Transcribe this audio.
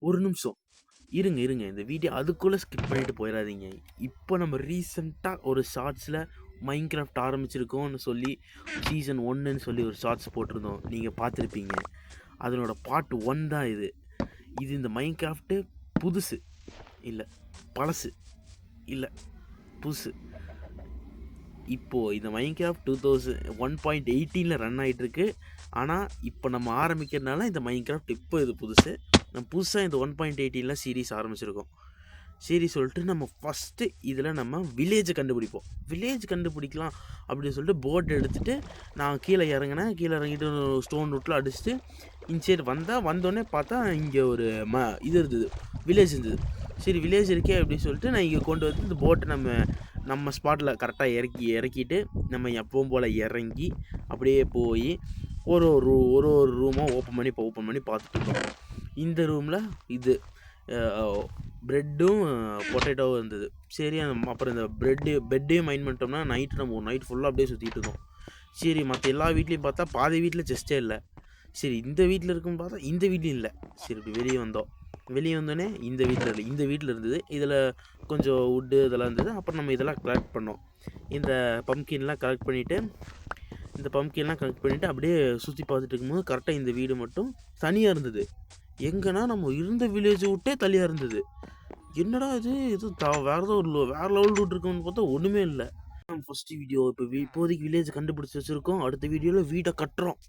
ஒரு நிமிஷம் இருங்க. இந்த வீடியோ அதுக்குள்ளே ஸ்கிப் பண்ணிட்டு போயிடாதீங்க. இப்போ நம்ம ரீசெண்டாக ஒரு ஷார்ட்ஸில் மைன்கிராஃப்ட் ஆரம்பிச்சிருக்கோம்னு சொல்லி சீசன் 1ன்னு சொல்லி ஒரு ஷார்ட்ஸ் போட்டிருந்தோம். நீங்கள் பார்த்துருப்பீங்க. அதனோட பார்ட் 1 தான் இது. இந்த மைன்கிராஃப்ட்டு புதுசு இல்லை, பழசு இல்லை, புதுசு. இப்போது இந்த மைன்கிராஃப்ட் 1.18 ரன் ஆகிட்டுருக்கு. ஆனால் இப்போ நம்ம ஆரம்பிக்கிறதுனால இந்த மைன்கிராஃப்ட் இப்போ இது புதுசு. நம்ம புதுசாக இந்த 1.18 சீரீஸ் ஆரம்பிச்சிருக்கோம். சரி சொல்லிட்டு நம்ம ஃபஸ்ட்டு இதில் நம்ம வில்லேஜை கண்டுபிடிப்போம். வில்லேஜ் கண்டுபிடிக்கலாம் அப்படின்னு சொல்லிட்டு போர்டு எடுத்துகிட்டு நான் கீழே இறங்கிட்டு ஸ்டோன் ரூட்டில் அடிச்சுட்டு இன்சைடு வந்தோடனே பார்த்தா இங்கே ஒரு இது இருந்தது, வில்லேஜ் இருந்தது. சரி வில்லேஜ் இருக்கே அப்படின்னு சொல்லிட்டு நான் இங்கே கொண்டு வந்து இந்த போட்டை நம்ம ஸ்பாட்டில் கரெக்டாக இறக்கிட்டு நம்ம எப்பவும் போல் இறங்கி அப்படியே போய் ஒரு ரூமாக ஓப்பன் பண்ணி பார்த்துட்டு இருந்தோம். இந்த ரூமில் இது ப்ரெட்டும் பொட்டேட்டோவும் இருந்தது. சரி அப்புறம் இந்த பெட்டையும் மைண்ட் பண்ணிட்டோம்னா நைட் ஃபுல்லாக அப்படியே சுற்றிட்டு இருந்தோம். சரி மற்ற எல்லா வீட்லேயும் பார்த்தா பாதி வீட்டில் செஸ்ட்டே இல்லை. சரி இந்த வீட்டில் இருக்குன்னு பார்த்தா இந்த வீட்லையும் இல்லை. சரி இப்படி வெளியே வந்தோடனே இந்த வீட்டில் இல்லை, இந்த வீட்டில் இருந்தது. இதில் கொஞ்சம் வுட்டு இதெல்லாம் இருந்தது. அப்புறம் நம்ம இதெல்லாம் கலெக்ட் பண்ணோம். இந்த பம்ப்கின்லாம் கலெக்ட் பண்ணிவிட்டு அப்படியே சுற்றி பார்த்துட்டு இருக்கும்போது கரெக்டாக இந்த வீடு மட்டும் தனியாக இருந்தது. எங்கன்னா நம்ம இருந்த வில்லேஜை விட்டே தனியாக இருந்தது. என்னடா இது வேறு லெவல் ரூட் இருக்குன்னு பார்த்தா ஒன்றுமே இல்லை. ஃபஸ்ட்டு வீடியோ இப்போதைக்கு வில்லேஜ் கண்டுபிடிச்சி வச்சுருக்கோம். அடுத்த வீடியோவில் வீட்டை கட்டுறோம்.